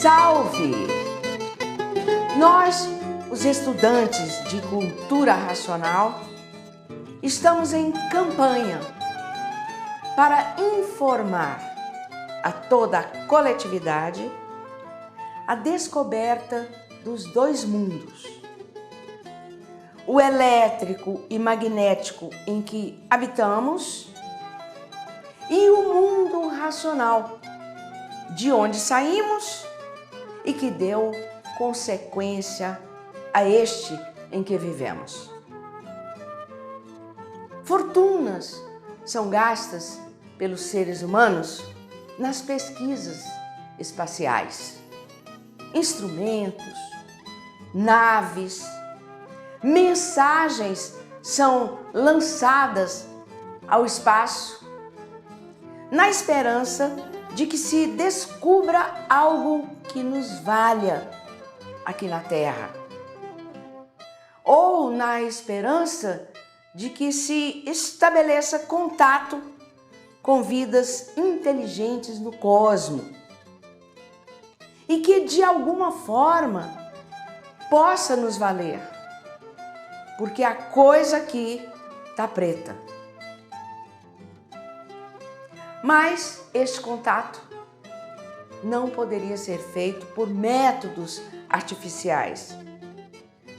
Salve! Nós, os estudantes de cultura racional, estamos em campanha para informar a toda a coletividade a descoberta dos dois mundos. O elétrico e magnético em que habitamos e o mundo racional, de onde saímos e que deu consequência a este em que vivemos. Fortunas são gastas pelos seres humanos nas pesquisas espaciais. Instrumentos, naves, mensagens são lançadas ao espaço na esperança de que se descubra algo que nos valha aqui na Terra, ou na esperança de que se estabeleça contato com vidas inteligentes no cosmos e que de alguma forma possa nos valer, porque a coisa aqui está preta. Mas este contato não poderia ser feito por métodos artificiais,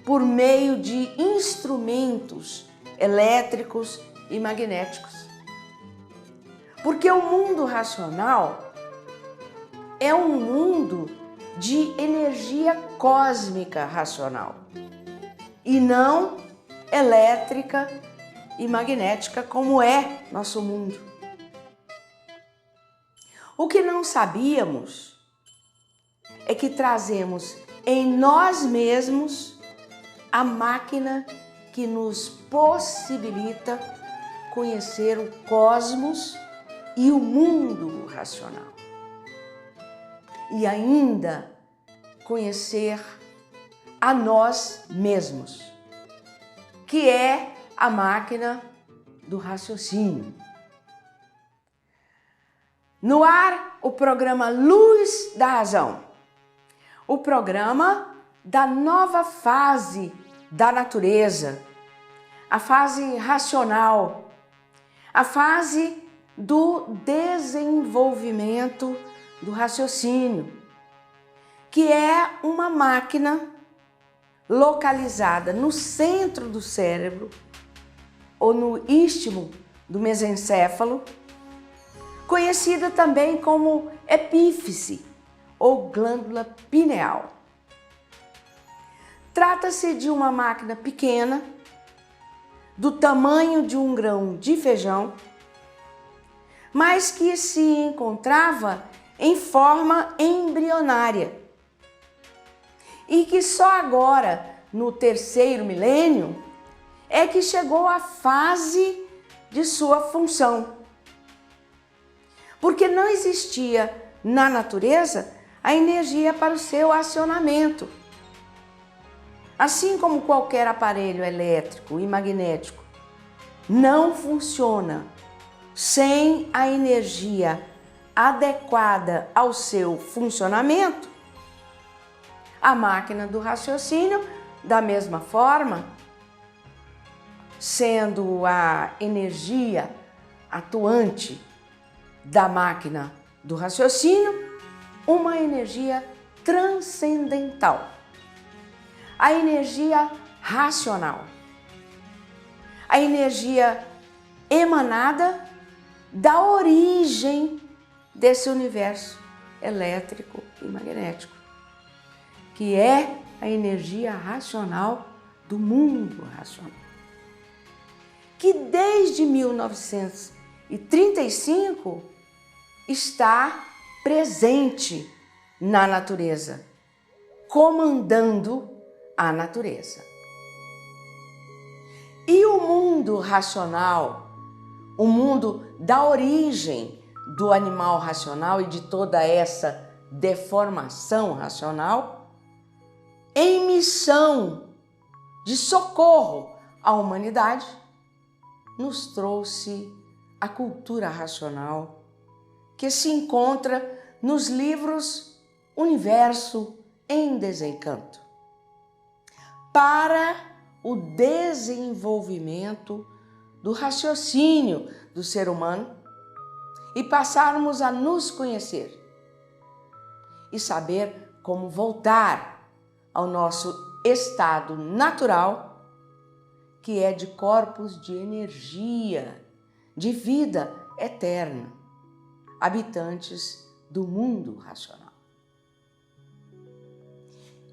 por meio de instrumentos elétricos e magnéticos. Porque o mundo racional é um mundo de energia cósmica racional e não elétrica e magnética como é nosso mundo. O que não sabíamos é que trazemos em nós mesmos a máquina que nos possibilita conhecer o cosmos e o mundo racional. E ainda conhecer a nós mesmos, que é a máquina do raciocínio. No ar, o programa Luz da Razão, o programa da nova fase da natureza, a fase racional, a fase do desenvolvimento do raciocínio, que é uma máquina localizada no centro do cérebro ou no istmo do mesencéfalo, conhecida também como epífise ou glândula pineal. Trata-se de uma máquina pequena, do tamanho de um grão de feijão, mas que se encontrava em forma embrionária e que só agora, no terceiro milênio, é que chegou à fase de sua função. Porque não existia na natureza a energia para o seu acionamento. Assim como qualquer aparelho elétrico e magnético não funciona sem a energia adequada ao seu funcionamento, a máquina do raciocínio, da mesma forma, sendo a energia atuante da máquina do raciocínio, uma energia transcendental, a energia racional, a energia emanada da origem desse universo elétrico e magnético, que é a energia racional do mundo racional, que desde 1935 está presente na natureza, comandando a natureza. E o mundo racional, o mundo da origem do animal racional e de toda essa deformação racional, em missão de socorro à humanidade, nos trouxe a cultura racional que se encontra nos livros universo em desencanto, para o desenvolvimento do raciocínio do ser humano e passarmos a nos conhecer e saber como voltar ao nosso estado natural, que é de corpos de energia, de vida eterna, habitantes do mundo racional.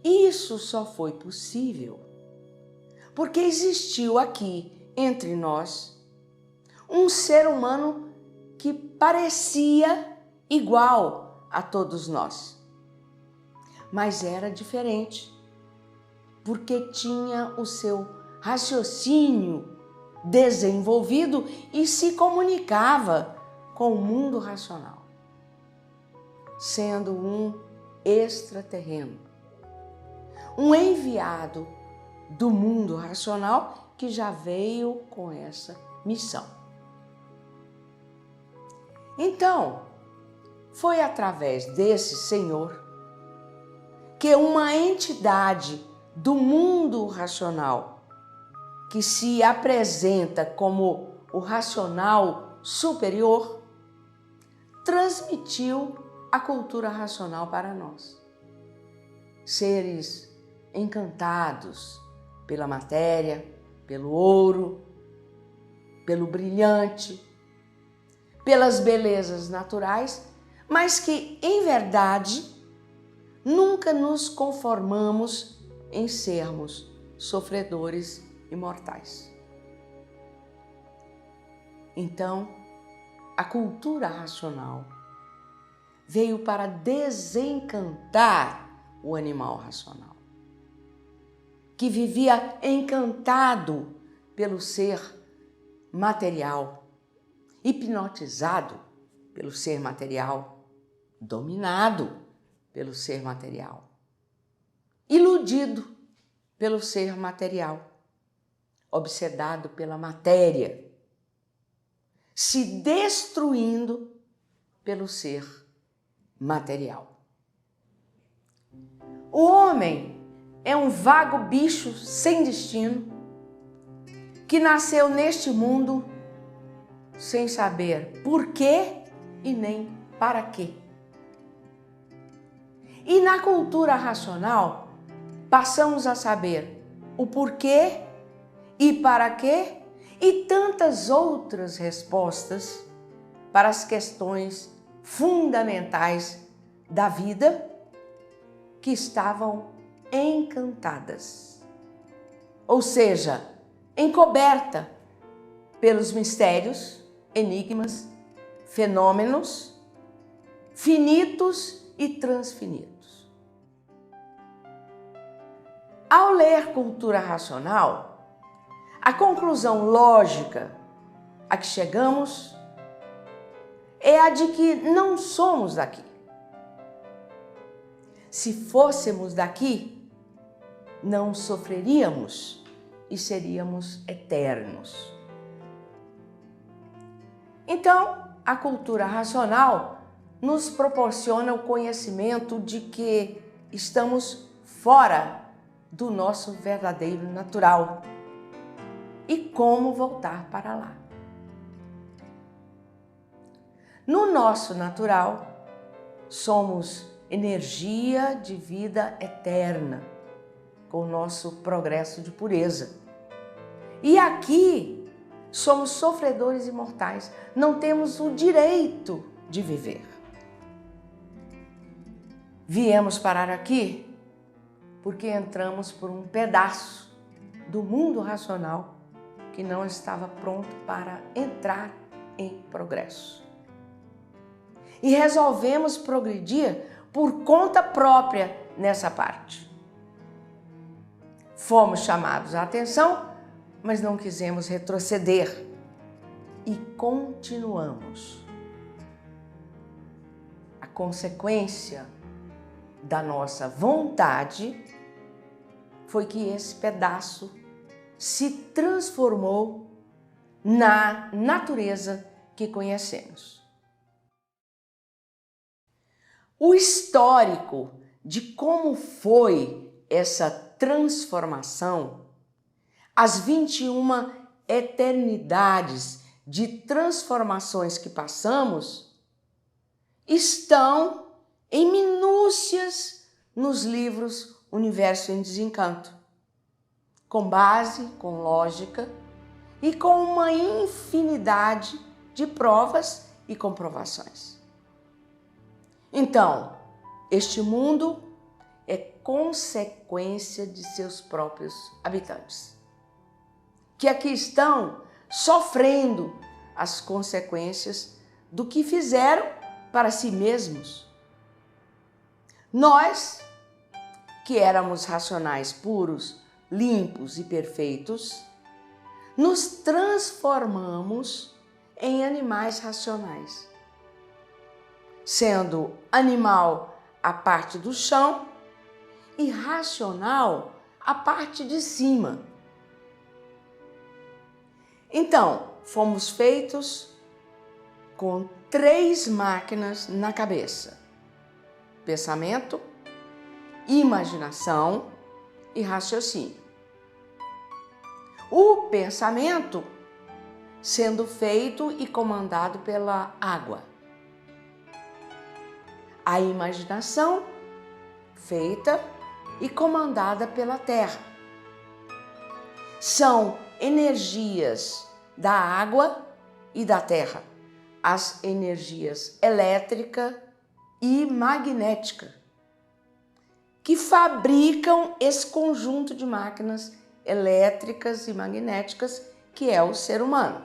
Isso só foi possível porque existiu aqui entre nós um ser humano que parecia igual a todos nós, mas era diferente, porque tinha o seu raciocínio desenvolvido e se comunicava com o mundo racional, sendo um extraterreno, um enviado do mundo racional que já veio com essa missão. Então, foi através desse Senhor que uma entidade do mundo racional, que se apresenta como o racional superior, transmitiu a cultura racional para nós. Seres encantados pela matéria, pelo ouro, pelo brilhante, pelas belezas naturais, mas que, em verdade, nunca nos conformamos em sermos sofredores e mortais. Então, a cultura racional veio para desencantar o animal racional, que vivia encantado pelo ser material, hipnotizado pelo ser material, dominado pelo ser material, iludido pelo ser material, obsedado pela matéria, se destruindo pelo ser material. O homem é um vago bicho sem destino que nasceu neste mundo sem saber por quê e nem para quê. E na cultura racional, passamos a saber o porquê e para quê e tantas outras respostas para as questões fundamentais da vida que estavam encantadas, ou seja, encoberta pelos mistérios, enigmas, fenômenos finitos e transfinitos. Ao ler cultura racional, a conclusão lógica a que chegamos é a de que não somos daqui. Se fôssemos daqui, não sofreríamos e seríamos eternos. Então, a cultura racional nos proporciona o conhecimento de que estamos fora do nosso verdadeiro natural e como voltar para lá. No nosso natural, somos energia de vida eterna, com o nosso progresso de pureza. E aqui somos sofredores imortais, não temos o direito de viver. Viemos parar aqui porque entramos por um pedaço do mundo racional que não estava pronto para entrar em progresso. E resolvemos progredir por conta própria nessa parte. Fomos chamados a atenção, mas não quisemos retroceder e continuamos. A consequência da nossa vontade foi que esse pedaço se transformou na natureza que conhecemos. O histórico de como foi essa transformação, as 21 eternidades de transformações que passamos, estão em minúcias nos livros Universo em Desencanto, com base, com lógica e com uma infinidade de provas e comprovações. Então, este mundo é consequência de seus próprios habitantes, que aqui estão sofrendo as consequências do que fizeram para si mesmos. Nós, que éramos racionais puros, limpos e perfeitos, nos transformamos em animais racionais, sendo animal a parte do chão e racional a parte de cima. Então, fomos feitos com 3 máquinas na cabeça: pensamento, imaginação e raciocínio. O pensamento sendo feito e comandado pela água. A imaginação feita e comandada pela terra. São energias da água e da terra, as energias elétrica e magnética, que fabricam esse conjunto de máquinas elétricas e magnéticas que é o ser humano.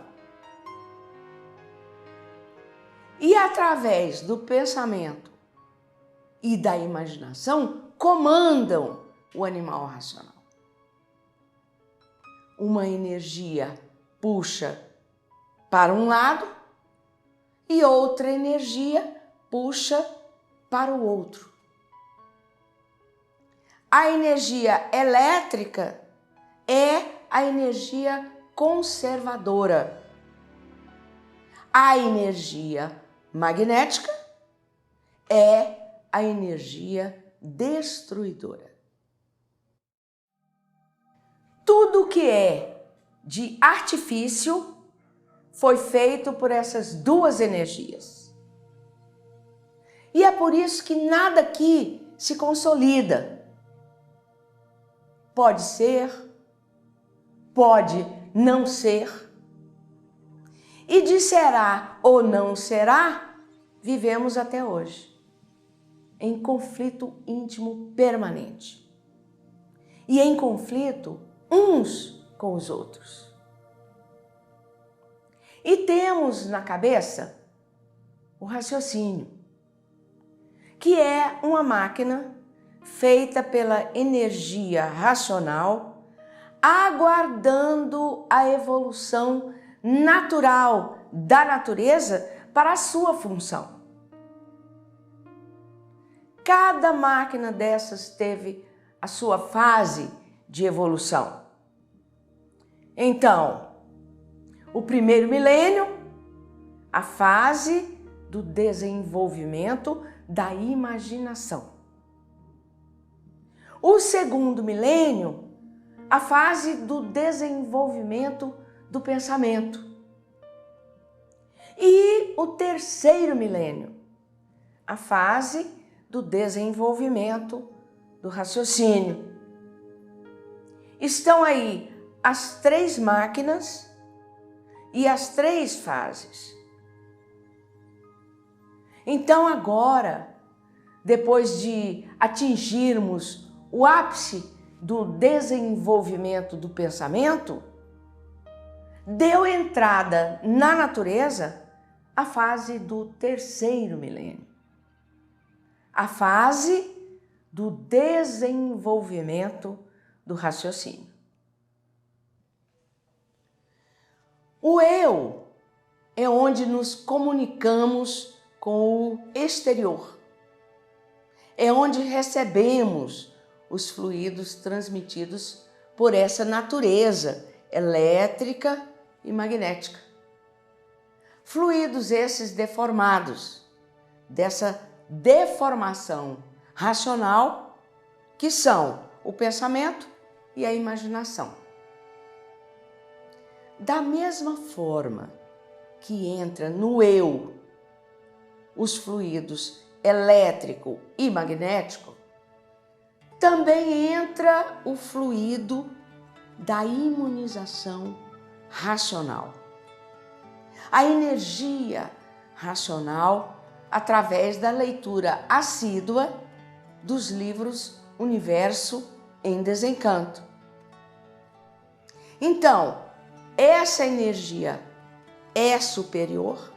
E através do pensamento e da imaginação comandam o animal racional. Uma energia puxa para um lado e outra energia puxa para o outro. A energia elétrica é a energia conservadora. A energia magnética é a energia destruidora. Tudo que é de artifício foi feito por essas 2 energias. E é por isso que nada aqui se consolida. Pode ser, pode não ser. E de será ou não será, vivemos até hoje, em conflito íntimo permanente. E em conflito uns com os outros. E temos na cabeça o raciocínio, que é uma máquina feita pela energia racional, aguardando a evolução natural da natureza para a sua função. Cada máquina dessas teve a sua fase de evolução. Então, o primeiro milênio, a fase do desenvolvimento da imaginação. O segundo milênio, a fase do desenvolvimento do pensamento. E o terceiro milênio, a fase do desenvolvimento do raciocínio. Estão aí as 3 máquinas e as 3 fases. Então agora, depois de atingirmos o ápice do desenvolvimento do pensamento, deu entrada na natureza a fase do terceiro milênio, a fase do desenvolvimento do raciocínio. O eu é onde nos comunicamos com o exterior, é onde recebemos os fluidos transmitidos por essa natureza elétrica e magnética. Fluidos esses deformados, dessa deformação racional, que são o pensamento e a imaginação. Da mesma forma que entra no eu os fluidos elétrico e magnético, também entra o fluido da imunização racional. A energia racional através da leitura assídua dos livros Universo em Desencanto. Então, essa energia é superior,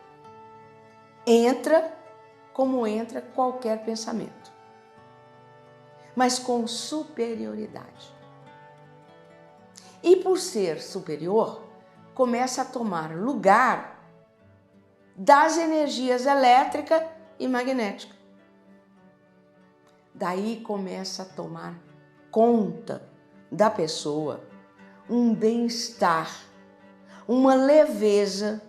entra como entra qualquer pensamento, mas com superioridade. E por ser superior, começa a tomar lugar das energias elétrica e magnética. Daí começa a tomar conta da pessoa um bem-estar, uma leveza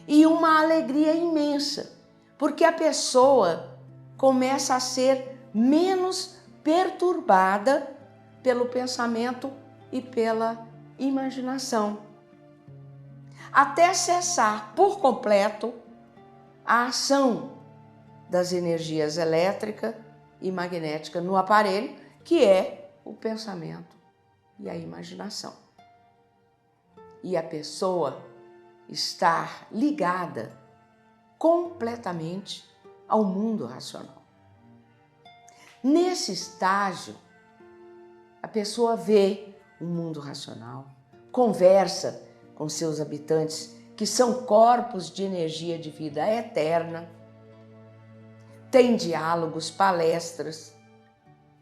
e uma alegria imensa, porque a pessoa começa a ser menos perturbada pelo pensamento e pela imaginação, até cessar por completo a ação das energias elétrica e magnética no aparelho, que é o pensamento e a imaginação. E a pessoa estar ligada completamente ao mundo racional. Nesse estágio, a pessoa vê o mundo racional, conversa com seus habitantes, que são corpos de energia de vida eterna, tem diálogos, palestras,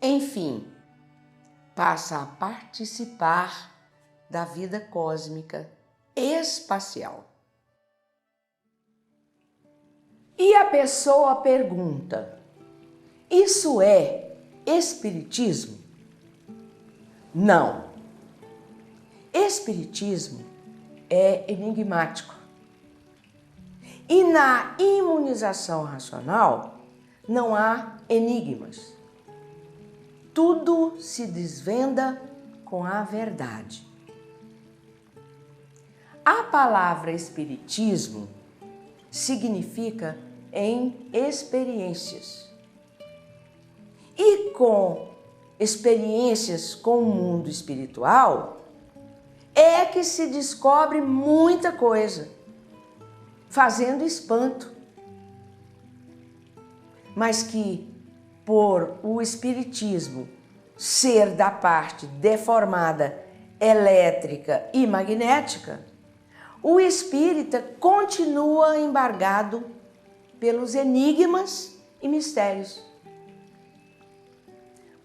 enfim, passa a participar da vida cósmica espacial. E a pessoa pergunta: isso é espiritismo? Não. Espiritismo é enigmático. E na imunização racional não há enigmas. Tudo se desvenda com a verdade. A palavra espiritismo significa em experiências. E com experiências com o mundo espiritual é que se descobre muita coisa, fazendo espanto. Mas que, por o espiritismo ser da parte deformada elétrica e magnética, o espírita continua embargado pelos enigmas e mistérios.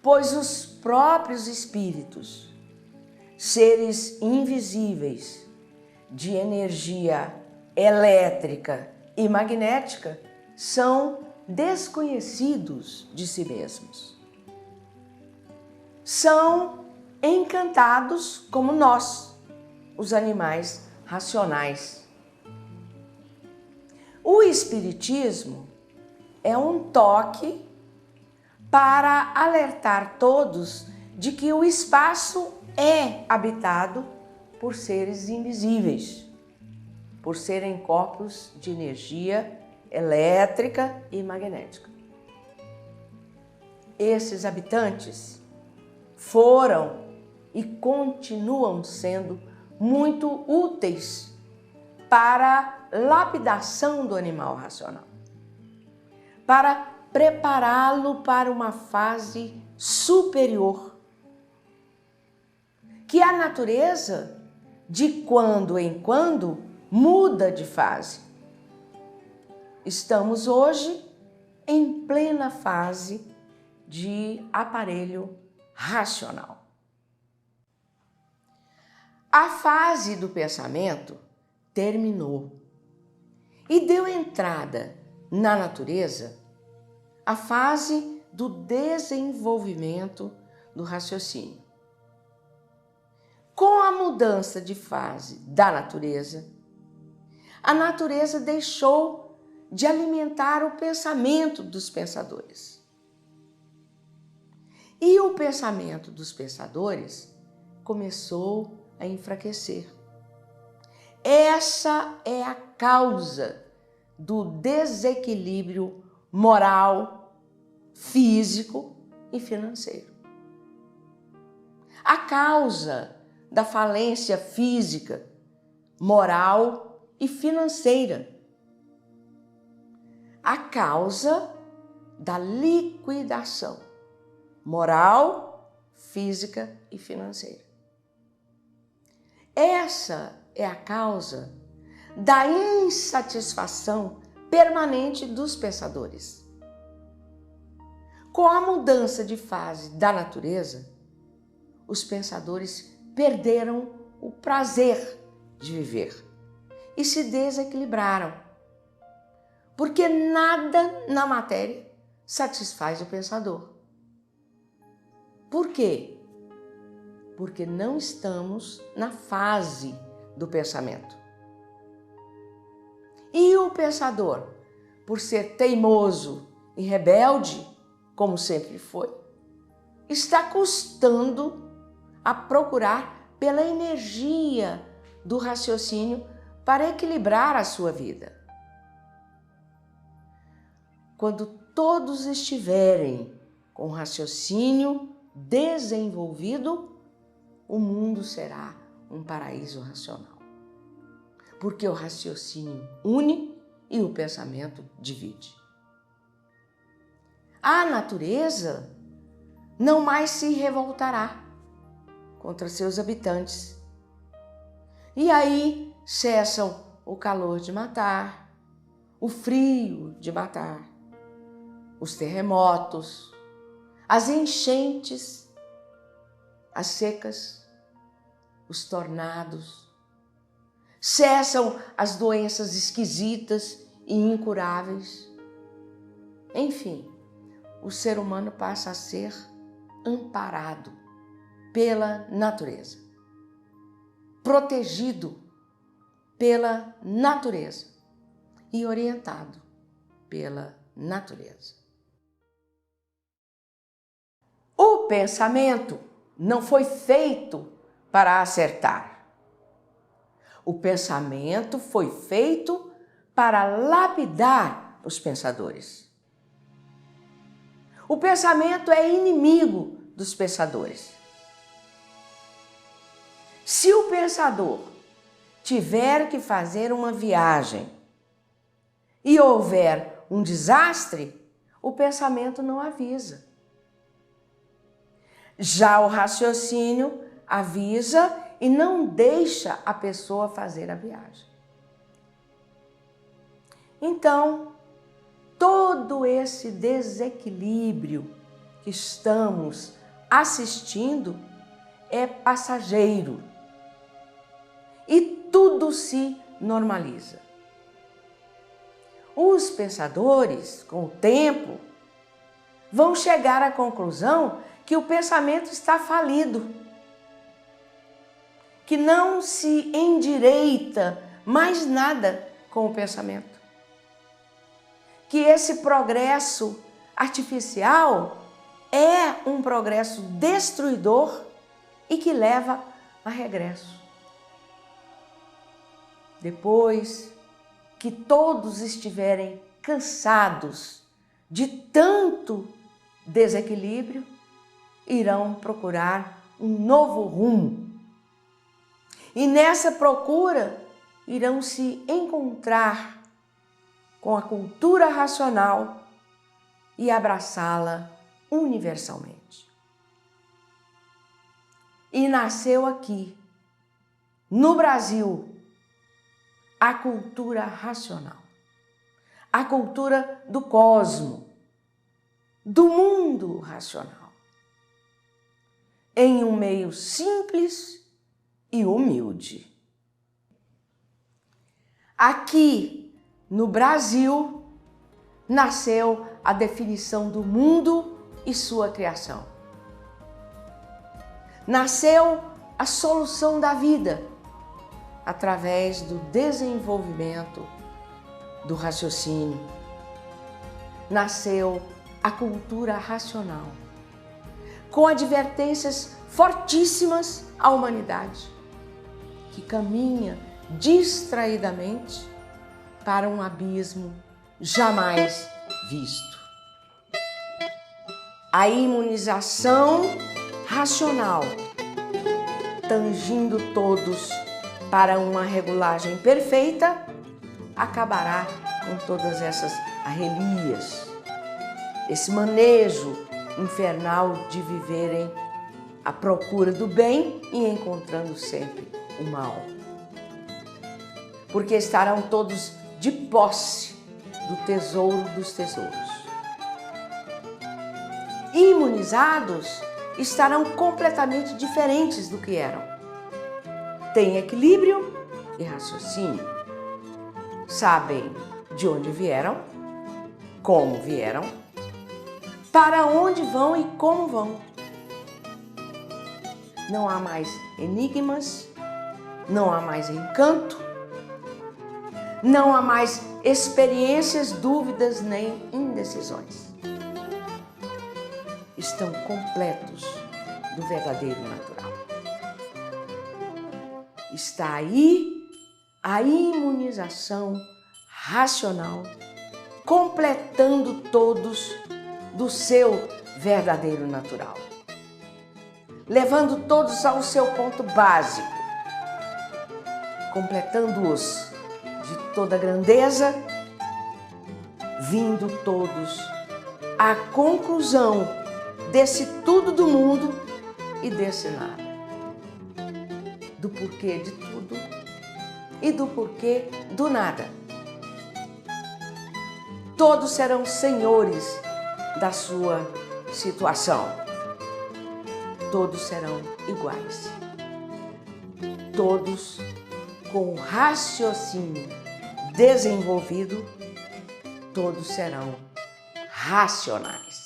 Pois os próprios espíritos, seres invisíveis de energia elétrica e magnética, são desconhecidos de si mesmos. São encantados como nós, os animais racionais. O espiritismo é um toque para alertar todos de que o espaço é habitado por seres invisíveis, por serem corpos de energia elétrica e magnética. Esses habitantes foram e continuam sendo muito úteis para a lapidação do animal racional, para prepará-lo para uma fase superior, que a natureza, de quando em quando, muda de fase. Estamos hoje em plena fase de aparelho racional. A fase do pensamento terminou e deu entrada na natureza a fase do desenvolvimento do raciocínio. Com a mudança de fase da natureza, a natureza deixou de alimentar o pensamento dos pensadores. E o pensamento dos pensadores começou a enfraquecer. Essa é a causa do desequilíbrio moral, físico e financeiro. A causa da falência física, moral e financeira. A causa da liquidação moral, física e financeira. Essa é a causa da insatisfação permanente dos pensadores. Com a mudança de fase da natureza, os pensadores perderam o prazer de viver e se desequilibraram, porque nada na matéria satisfaz o pensador. Por quê? Porque não estamos na fase do pensamento. E o pensador, por ser teimoso e rebelde, como sempre foi, está custando a procurar pela energia do raciocínio para equilibrar a sua vida. Quando todos estiverem com o raciocínio desenvolvido, o mundo será um paraíso racional. Porque o raciocínio une e o pensamento divide. A natureza não mais se revoltará contra seus habitantes. E aí cessam o calor de matar, o frio de matar, os terremotos, as enchentes, as secas, os tornados. Cessam as doenças esquisitas e incuráveis. Enfim, o ser humano passa a ser amparado pela natureza, protegido pela natureza e orientado pela natureza. O pensamento não foi feito para acertar. O pensamento foi feito para lapidar os pensadores. O pensamento é inimigo dos pensadores. Se o pensador tiver que fazer uma viagem e houver um desastre, o pensamento não avisa. Já o raciocínio avisa e não deixa a pessoa fazer a viagem. Então, todo esse desequilíbrio que estamos assistindo é passageiro e tudo se normaliza. Os pensadores, com o tempo, vão chegar à conclusão que o pensamento está falido, que não se endireita mais nada com o pensamento, que esse progresso artificial é um progresso destruidor e que leva a regresso. Depois que todos estiverem cansados de tanto desequilíbrio, irão procurar um novo rumo. E nessa procura irão se encontrar com a cultura racional e abraçá-la universalmente. E nasceu aqui, no Brasil, a cultura racional, a cultura do cosmo, do mundo racional, em um meio simples e humilde. Aqui, no Brasil, nasceu a definição do mundo e sua criação. Nasceu a solução da vida através do desenvolvimento do raciocínio, nasceu a cultura racional, com advertências fortíssimas à humanidade, que caminha distraidamente para um abismo jamais visto. A imunização racional, tangindo todos para uma regulagem perfeita, acabará com todas essas arrelias, esse manejo infernal de viverem à procura do bem e encontrando sempre o mal. Porque estarão todos de posse do tesouro dos tesouros. Imunizados estarão completamente diferentes do que eram. Têm equilíbrio e raciocínio. Sabem de onde vieram, como vieram, para onde vão e como vão. Não há mais enigmas, não há mais encanto, não há mais experiências, dúvidas nem indecisões. Estão completos do verdadeiro natural. Está aí a imunização racional, completando todos do seu verdadeiro natural, levando todos ao seu ponto básico, completando-os de toda grandeza, vindo todos à conclusão desse tudo do mundo e desse nada, do porquê de tudo e do porquê do nada. Todos serão senhores da sua situação. Todos serão iguais. Todos com raciocínio desenvolvido, todos serão racionais.